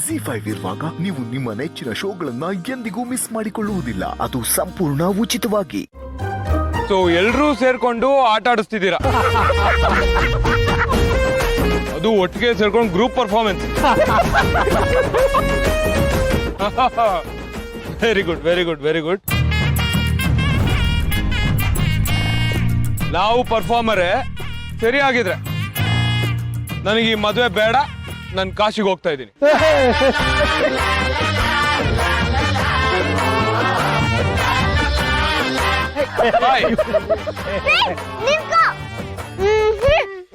ZEE5 ಇರುವಾಗ ನೀವು ನಿಮ್ಮ ನೆಚ್ಚಿನ ಶೋಗಳನ್ನ ಎಂದಿಗೂ ಮಿಸ್ ಮಾಡಿಕೊಳ್ಳುವುದಿಲ್ಲ. ಅದು ಸಂಪೂರ್ಣ ಉಚಿತವಾಗಿ. ಸೊ ಎಲ್ರೂ ಸೇರ್ಕೊಂಡು ಆಟ ಆಡಿಸ್ತಿದ್ದೀರಾ, ಅದು ಒಟ್ಟಿಗೆ ಸೇರ್ಕೊಂಡು group performance. Very good very good very good. ನಾವು ಪರ್ಫಾರ್ಮರೇ ಸರಿಯಾಗಿದ್ರೆ ನನಗೆ ಈ ಮದುವೆ ಬೇಡ, ನಾನು ಕಾಶಿಗೆ ಹೋಗ್ತಾ ಇದ್ದೀನಿ.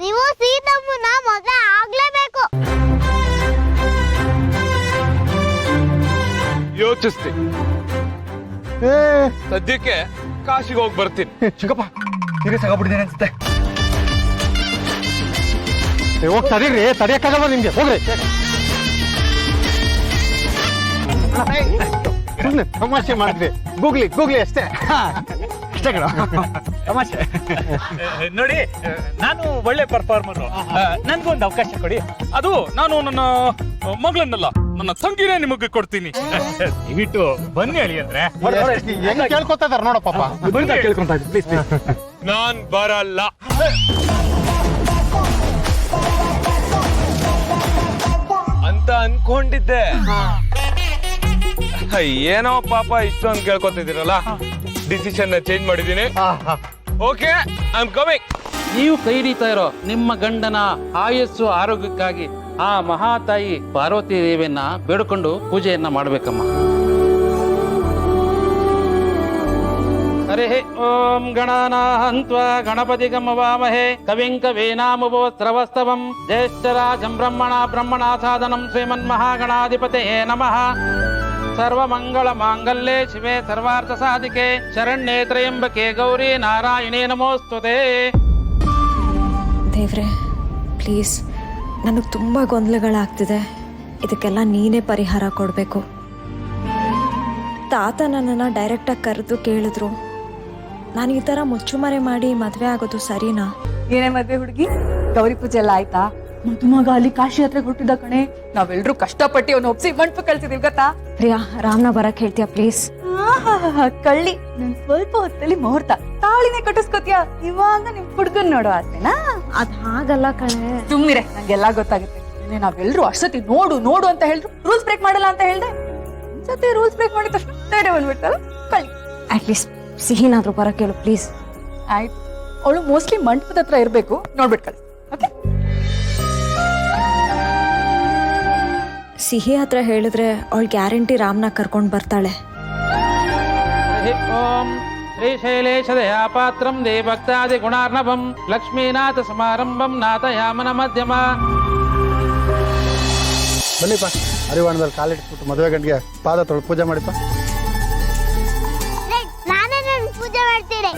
ನೀವು ಸೀತಮ್ಮನ ಮದುವೆ ಆಗ್ಲೇಬೇಕು. ಯೋಚಿಸ್ತೀನಿ, ಸದ್ಯಕ್ಕೆ ಕಾಶಿಗೆ ಹೋಗಿ ಬರ್ತೀನಿ. ಚಿಕ್ಕಪ್ಪ ಸೀರಿಯಸ್ ಆಗ್ಬಿಟ್ಟಿದ್ದೇನೆ ಅನ್ಸುತ್ತೆ. ಹೋಗಿ ತಡೀರಿ, ತಡಿಯಕ್ಕಾಗಲ್ಲ ನಿಮ್ಗೆ, ಹೋಗ್ರಿ. ಸುಮ್ಮನೆ ತಮಾಷೆ ಮಾಡಿದ್ವಿ, ಗೂಗ್ಲಿ ಗೂಗ್ಲಿ ಅಷ್ಟೇ ಅಷ್ಟೇ ಕಣ ತಮಾಷೆ. ನೋಡಿ, ನಾನು ಒಳ್ಳೆ ಪರ್ಫಾರ್ಮರು, ನನ್ಗೊಂದು ಅವಕಾಶ ಕೊಡಿ. ಅದು ನಾನು ನನ್ನ ಮಗಳನ್ನಲ್ಲ, ನನ್ನ ತಂಗಿನೇ ನಿಮಗೆ ಕೊಡ್ತೀನಿ. ದಯವಿಟ್ಟು ಬನ್ನಿ ಹೇಳಿ ಅಂದ್ರೆ ಹೆಂಗ್ ಕೇಳ್ಕೊತಾ ಇದಾರೆ ನೋಡ ಪಾಪ. ಕೇಳ್ಕೊಂತ ಪ್ಲೀಸ್ ಪ್ಲೀಸ್. ನಾನ್ ಬರಲ್ಲ. ಅಂತ ಅನ್ಕೊಂಡಿದ್ದೆ. ಏನೋ ಪಾಪ ಇಷ್ಟೊಂದು ಕೇಳ್ಕೊತಿದ್ದೀರಲ್ಲ, ಡಿಸಿಷನ್ ಚೇಂಜ್ ಮಾಡಿದ್ದೀನಿ. Okay, I am coming. ನೀವು ಕೈ ಹಿಡಿತಾ ಇರೋ ನಿಮ್ಮ ಗಂಡನ ಆಯಸ್ಸು ಆರೋಗ್ಯಕ್ಕಾಗಿ ಆ ಮಹಾತಾಯಿ ಪಾರ್ವತಿ ದೇವಿಯನ್ನ ಬೇಡಿಕೊಂಡು ಪೂಜೆಯನ್ನ ಮಾಡ್ಬೇಕಮ್ಮ. ಹರಿ ಓಂ ಗಣಾನಾಹಂತ್ವಾ ಗಣಪತಿ ಗಮವಾಮಹೇ ಕವಿಂ ಕವೀನಾಮುಪೋಸ್ತ್ರವಸ್ತವಂ ಜ್ಯೇಷ್ಠರಾಜಂ ಬ್ರಹ್ಮಣಾಸಾದನಂ ಶ್ರೀಮನ್ಮಹಾಗಣಾಧಿಪತಯೇ ನಮಃ. ಸರ್ವಮಂಗಳ ಮಾಂಗಲ್ಯೆ ಶಿವೆ ಸರ್ವಾರ್ಥ ಸಾಧಿಕೆ ಶರಣ್ಯೇ ತ್ರ್ಯಂಬಕೆ ಗೌರಿ ನಾರಾಯಣೇ ನಮೋಸ್ತುತೇ. ದೇವ್ರೆ ಪ್ಲೀಸ್, ನನಗೆ ತುಂಬ ಗೊಂದಲಗಳಾಗ್ತಿದೆ. ಇದಕ್ಕೆಲ್ಲ ನೀನೇ ಪರಿಹಾರ ಕೊಡಬೇಕು. ತಾತ ನನ್ನನ್ನು ಡೈರೆಕ್ಟಾಗಿ ಕರೆದು ಕೇಳಿದ್ರು, ನಾನು ಈ ಥರ ಮುಚ್ಚುಮರೆ ಮಾಡಿ ಮದುವೆ ಆಗೋದು ಸರಿನಾ? ಏನೇ ಮದ್ವೆ ಹುಡುಗಿ, ಗೌರಿ ಪೂಜೆ ಎಲ್ಲ ಆಯ್ತಾ? ಮಗ ಅಲ್ಲಿ ಕಾಶಿ ಯಾತ್ರೆಗೆ ಹುಟ್ಟಿದ ಕಣೆ. ನಾವೆಲ್ಲರೂ ಕಷ್ಟಪಟ್ಟು ಅವನು ಒಪ್ಸಿ ಮಂಟಪ ಕಳ್ಸಿದೀವಿ ಗೊತ್ತಾ? ಪ್ರಿಯಾ, ರಾಮ್ನ ಬರಕ್ ಹೇಳ್ತೀಯಾ ಪ್ಲೀಸ್? ಕಳ್ಳಿ, ನನ್ ಸ್ವಲ್ಪ ಹೊತ್ತಲ್ಲಿ ಮುಹೂರ್ತ, ತಾಳಿನೇ ಕಟ್ಟಿಸ್ಕೊತೀಯ. ಇವಾಗ ನಿಮ್ ಹುಡುಗನ್ ನೋಡೋ ಆಸೆನಾ? ಅದ್ ಹಾಗಲ್ಲ ಕಣೆ. ಸುಮ್ಮಿರೆ, ನಂಗೆಲ್ಲಾ ಗೊತ್ತಾಗುತ್ತೆ. ನಾವೆಲ್ಲರೂ ಅಷ್ಟೊತ್ತಿ ನೋಡು ನೋಡು ಅಂತ ಹೇಳಿದ್ರು, ರೂಲ್ಸ್ ಬ್ರೇಕ್ ಮಾಡಲ್ಲ ಅಂತ ಹೇಳ್ದೆ. ಸತಿ ರೂಲ್ಸ್ ಬ್ರೇಕ್ ಮಾಡಿದ ತಕ್ಷಣ ಧೈರ್ಯ ಬಂದ್ಬಿಡ್ತಾರ. ಕಳ್ಳಿ, ಅಟ್ಲೀಸ್ಟ್ ಸಿಹಿನಾದ್ರೂ ಬರಕ್ ಹೇಳು ಪ್ಲೀಸ್. ಆಯ್ತು, ಅವಳು ಮೋಸ್ಟ್ಲಿ ಮಂಟಪದ ಹತ್ರ ಇರ್ಬೇಕು, ನೋಡ್ಬಿಟ್ಟು ಕಳ್ಸಿ. ಓಕೆ, ಸಿಹಿ ಹತ್ರ ಹೇಳಿದ್ರೆ ಅವಳು ಗ್ಯಾರಂಟಿ ರಾಮ್ನ ಕರ್ಕೊಂಡು ಬರ್ತಾಳೆ. ಹರಿ ಓಂ ಶ್ರೀಶೈಲೇಶ ದಯಾಪಾತ್ರಂ ದೇವಭಕ್ತಾದಿ ಗುಣಾರ್ಣವಂ ಲಕ್ಷ್ಮೀನಾಥ ಸಮಾರಂಭಂ ನಾಥಯಾಮನ ಮಧ್ಯಮ. ಬನ್ನಿಪ್ಪ, ಅರಿವಾಣದಲ್ಲಿ ಕಾಲಿಟ್ಬಿಟ್ಟು ಮದುವೆ ಗಂಡಿಗೆ ಪಾದ ತೊಳೆದು ಪೂಜೆ ಮಾಡಿಪ್ಪ. ನಾನೇ ಪೂಜೆ ಮಾಡ್ತೀನಿ.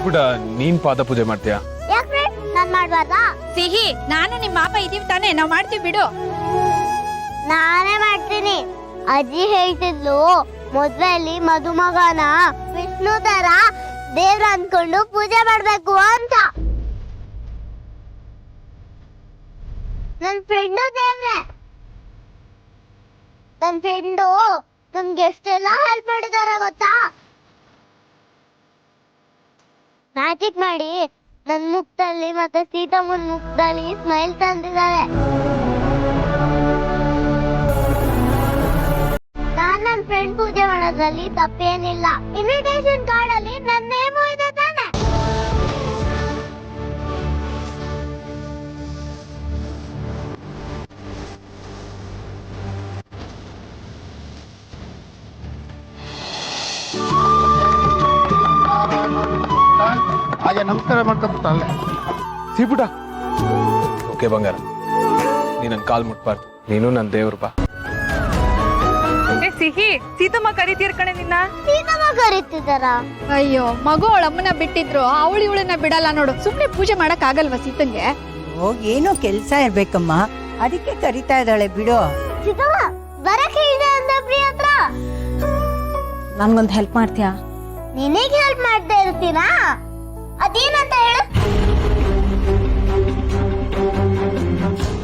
ಕೂಡ ನೀನ್ ಪಾದ ಪೂಜೆ ಮಾಡ್ತೀಯಾ? ಯಾಕ್ರೆ ನಾನ್ ಮಾಡ್ಬಾರ್ದಾ? ಸಿಹಿ, ನಾನು ನಿಮ್ಮ ಮಾಪ ಇದೀವಿ ತಾನೇ, ನಾವ್ ಮಾಡ್ತೀವಿ ಬಿಡು. ನಾನೇ ಮಾಡ್ತೀನಿ. ಅಜ್ಜಿ ಹೇಳ್ತಿದ್ಲು, ಮದ್ವೆಯಲ್ಲಿ ಮದುಮಗನ ವಿಷ್ಣು ತರ ದೇವ್ರ ಅನ್ಕೊಂಡು ಪೂಜೆ ಮಾಡ್ಬೇಕು ಅಂತ. ನನ್ ಫ್ರೆಂಡು ದೇವ್ರೆ. ನನ್ ಫ್ರೆಂಡು ನಮ್ಗೆ ಎಷ್ಟೆಲ್ಲ ಹೆಲ್ಪ್ ಮಾಡಿದಾರ ಗೊತ್ತಾ? ಮ್ಯಾಜಿಕ್ ಮಾಡಿ ನನ್ ಮುಖದಲ್ಲಿ ಮತ್ತೆ ಸೀತಮ್ಮನ ಮುಖದಲ್ಲಿ ಸ್ಮೈಲ್ ತಂದಿದ್ದಾರೆ. ನಾನ್ ನನ್ ಫ್ರೆಂಡ್ ಪೂಜೆ ಮಾಡೋದ್ರಲ್ಲಿ ತಪ್ಪೇನಿಲ್ಲ. ಇನ್ವಿಟೇಷನ್ ಕಾರ್ಡ್ ಅಲ್ಲಿ ನನ್ನ ನೇಮು ಇದೆ ತಾನೆ. ಹಾಗೆ ನಮಸ್ಕಾರ ಮಾಡ್ಕೊಂಡ್ಬಿಟ್ಟು ಅಲ್ಲೇ ಸಿಪುಟ. ಓಕೆ ಬಂಗಾರ, ನೀ ನನ್ ಕಾಲ್ ಮುಟ್ಬಾರ್ದು, ನೀನು ನನ್ ದೇವ್ರು ಬಾ. ಸಿಹಿ, ಸೀತಮ್ಮ ಕರಿತೀರ್ ಕಣೆ ನಿನ್ನ. ಸೀತಮ್ಮ ಕರೀತಿದಾರ? ಅಯ್ಯೋ, ಮಗು ಅವಳ ಅಮ್ಮನ ಬಿಟ್ಟಿದ್ರು, ಅವಳು ಇವಳನ್ನ ಬಿಡಲ್ಲ ನೋಡು. ಸುಮ್ನೆ ಪೂಜೆ ಮಾಡಕ್ ಆಗಲ್ವಾ ಸೀತಂಗೆ? ಏನೋ ಕೆಲ್ಸ ಇರ್ಬೇಕಮ್ಮ, ಅದಕ್ಕೆ ಕರಿತಾ ಇದ್ದಾಳೆ ಬಿಡು. ಸೀತಮ್ಮ ಬರಕ್ ಹೇಳಿದೆ ಅಂದ ಪ್ರಿಯ ಹತ್ರ. ನನ್ಗೊಂದು ಹೆಲ್ಪ್ ಮಾಡ್ತೀಯಾ? ನಿನಗೆ ಹೆಲ್ಪ್ ಮಾಡ್ತಾ ಇರ್ತೀನಾ? ಅದೇನಂತ ಹೇಳು.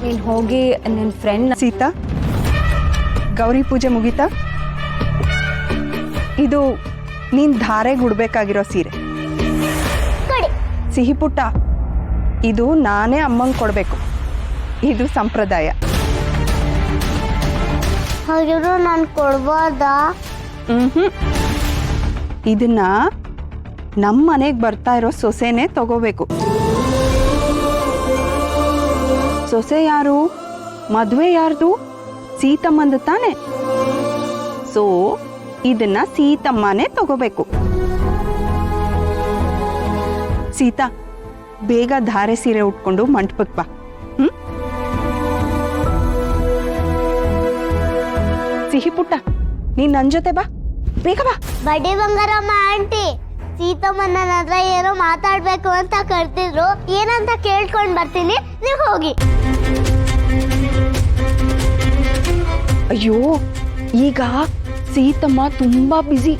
ನೀನ್ ಹೋಗಿ ನಿನ್ನ ಫ್ರೆಂಡ್ ಸೀತಾ, ಗೌರಿ ಪೂಜೆ ಮುಗೀತಾ? ಇದು ನೀನ್ ಧಾರೆಗೆ ಉಡ್ಬೇಕಾಗಿರೋ ಸೀರೆ. ಕೊಡಿ. ಸಿಹಿ ಪುಟ್ಟ, ಇದು ನಾನೇ ಅಮ್ಮಂಗೆ ಕೊಡಬೇಕು. ಇದು ಸಂಪ್ರದಾಯ. ಹಾಗಿರೋ ನಾನು ಕೊಡ್ಬೋದಾ? ಇದನ್ನ ನಮ್ಮ ಮನೆಗೆ ಬರ್ತಾ ಇರೋ ಸೊಸೆನೇ ತಗೋಬೇಕು. ಸೊಸೆ ಯಾರು? ಮದುವೆ ಯಾರ್ದು? ಸೀತಮ್ಮಂದು ತಾನೆ. ಸೊ ಇದನ್ನ ಸೀತಮ್ಮನೇ ತಗೋಬೇಕು. ಸೀತಾ, ಬೇಗ ಧಾರೆ ಸೀರೆ ಉಟ್ಕೊಂಡು ಮಂಟಪಕ್ಕೆ ಬಾ. ಸಿಹಿ ಪುಟ್ಟ, ನೀನ್ ನನ್ ಜೊತೆ ಬಾ, ಬೇಗ ಬಾ. ಬಡ್ಡಿ ಬಂಗಾರಮ್ಮ ಆಂಟಿ, ಸೀತಮ್ಮನ ಹತ್ರ ಏನೋ ಮಾತಾಡ್ಬೇಕು ಅಂತ ಕರ್ತಿದ್ರು. ಏನಂತ ಕೇಳ್ಕೊಂಡ್ ಬರ್ತೀನಿ, ನೀವು ಹೋಗಿ. ಅಯ್ಯೋ, ಈಗ ಸೀತಮ್ಮ ತುಂಬಾ ಬ್ಯುಸಿ,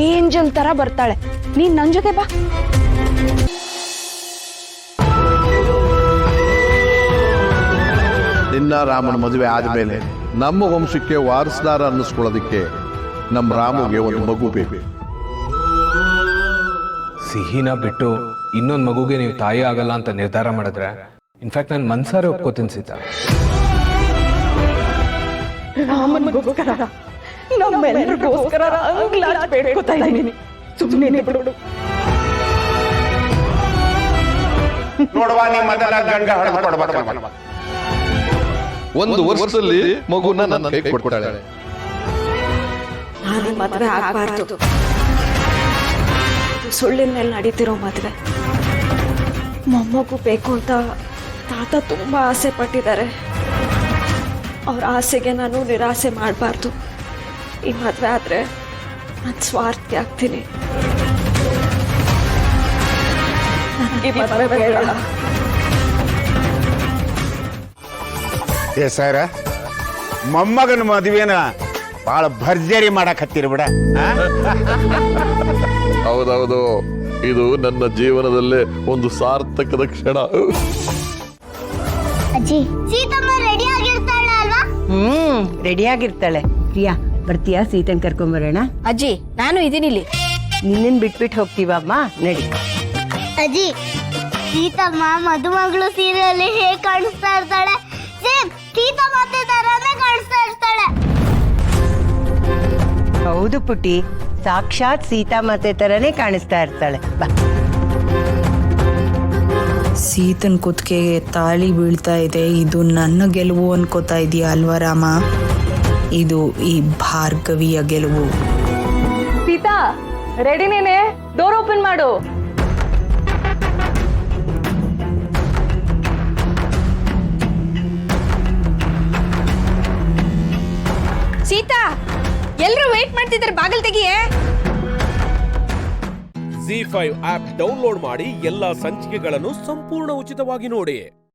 ಏಂಜಲ್ ತರ ಬರ್ತಾಳೆ. ನೀನ್ ನನ್ ಜೊತೆ ಬಾ. ನಿನ್ನ ರಾಮನ ಮದುವೆ ಆದ್ಮೇಲೆ ನಮ್ಮ ವಂಶಕ್ಕೆ ವಾರಸ್ದಾರ ಅನ್ನಿಸ್ಕೊಳ್ಳೋದಕ್ಕೆ ನಮ್ಮ ರಾಮಗೆ ಒಂದು ಮಗು ಬೇಕು. ಸಿಹಿನ ಬಿಟ್ಟು ಇನ್ನೊಂದು ಮಗುಗೆ ನೀವು ತಾಯಿ ಆಗಲ್ಲ ಅಂತ ನಿರ್ಧಾರ ಮಾಡಿದ್ರೆ ಇನ್ಫ್ಯಾಕ್ಟ್ ನಾನು ಮನ್ಸಾರೆ ಒಪ್ಕೋತೀನಿ ಸೀತಾ. ರಾಮನ್ಗೋಸ್ಕರ, ನಮ್ಮೆಲ್ಲರಿಗೋಸ್ಕರ ಅಂಗ್ಲಾಚ್ ಬೇಡ್ಕೊತಾ ಇದ್ದೀನಿ. ಸುಮ್ಮನೆ ಬಿಡು. ನೋಡುವ ನಿಮ್ಮದೆಲ್ಲ ಗಂಡ ಹೊಡೆದು ಒಂದು ವರ್ಷದಲ್ಲಿ ಮಗುನ ನನ್ನ ಕೈ ಕೊಡ್ತಾಳೆ. ನಾನು ಮದುವೆ ಆಗಬಾರ್ದು. ಸುಳ್ಳಿನ ಮೇಲೆ ನಡೀತಿರೋ ಮದುವೆ. ಮೊಮ್ಮಗು ಬೇಕು ಅಂತ ತಾತ ತುಂಬ ಆಸೆ ಪಟ್ಟಿದ್ದಾರೆ. ಅವ್ರ ಆಸೆಗೆ ನಾನು ನಿರಾಸೆ ಮಾಡಬಾರ್ದು. ಈ ಮದುವೆ ಆದರೆ ನಾನು ಸ್ವಾರ್ಥಿ ಆಗ್ತೀನಿ. ನನಗೆ ಮದುವೆ ಬೇಡ. ಏ ಸರ, ಮೊಮ್ಮಗನ ಮದುವೆನ ಭಾಳ ಭರ್ಜರಿ ಮಾಡಕ್ ಹತ್ತಿರ ಬಿಡ. ಹೌದೌದು, ಇದು ನನ್ನ ಜೀವನದಲ್ಲೇ ಒಂದು ಸಾರ್ಥಕದ ಕ್ಷಣ. ಅಜ್ಜಿ, ಸೀತಮ್ಮ ರೆಡಿ ಆಗಿರ್ತಾಳೆ ಅಲ್ವಾ? ರೆಡಿ ಆಗಿರ್ತಾಳೆ. ಪ್ರಿಯಾ, ಬರ್ತೀಯಾ? ಸೀತನ್ ಕರ್ಕೊಂಬರೋಣ. ಅಜ್ಜಿ, ನಾನು ಇದೀನಿ ಇಲ್ಲಿ. ನಿನ್ನನ್ ಬಿಟ್ಬಿಟ್ಟು ಹೋಗ್ತೀವಮ್ಮ, ನಡಿ. ಅಜ್ಜಿ, ಸೀತಮ್ಮ ಮದುಮಗಳು ಸೀರೆಯಲ್ಲಿ ಹೇಗೆ ಕಾಣಿಸ್ತಾ ಇರ್ತಾಳೆ? ಸೇಮ್ ಸೀತಮ್ಮ ತರಾನೇ ಕಾಣಿಸ್ತಾ ಇರ್ತಾಳೆ. ಹೌದು ಪುಟ್ಟಿ, ಸಾಕ್ಷಾತ್ ಸೀತಾಮಾತೆ ತರನೇ ಕಾಣಿಸ್ತಾ ಇರ್ತಾಳೆ. ಬಾ. ಸೀತನ್ ಕುತ್ತಿಗೆಗೆ ತಾಳಿ ಬೀಳ್ತಾ ಇದೆ. ಇದು ನನ್ನ ಗೆಲುವು ಅನ್ಕೋತಾ ಇದೀಯ ಅಲ್ವಾ ರಾಮ? ಇದು ಈ ಭಾರ್ಗವಿಯ ಗೆಲುವು. ಸೀತಾ, ರೆಡಿನೇನೆ? ಡೋರ್ ಓಪನ್ ಮಾಡು. ಸೀತಾ, ಎಲ್ರು ವೇಟ್ ಮಾಡ್ತಿದ್ದಾರೆ, ಬಾಗಿಲು ತೆಗಿಯೇ. ZEE5 ಆಪ್ ಡೌನ್ಲೋಡ್ ಮಾಡಿ ಎಲ್ಲಾ ಸಂಚಿಕೆಗಳನ್ನು ಸಂಪೂರ್ಣ ಉಚಿತವಾಗಿ ನೋಡಿ.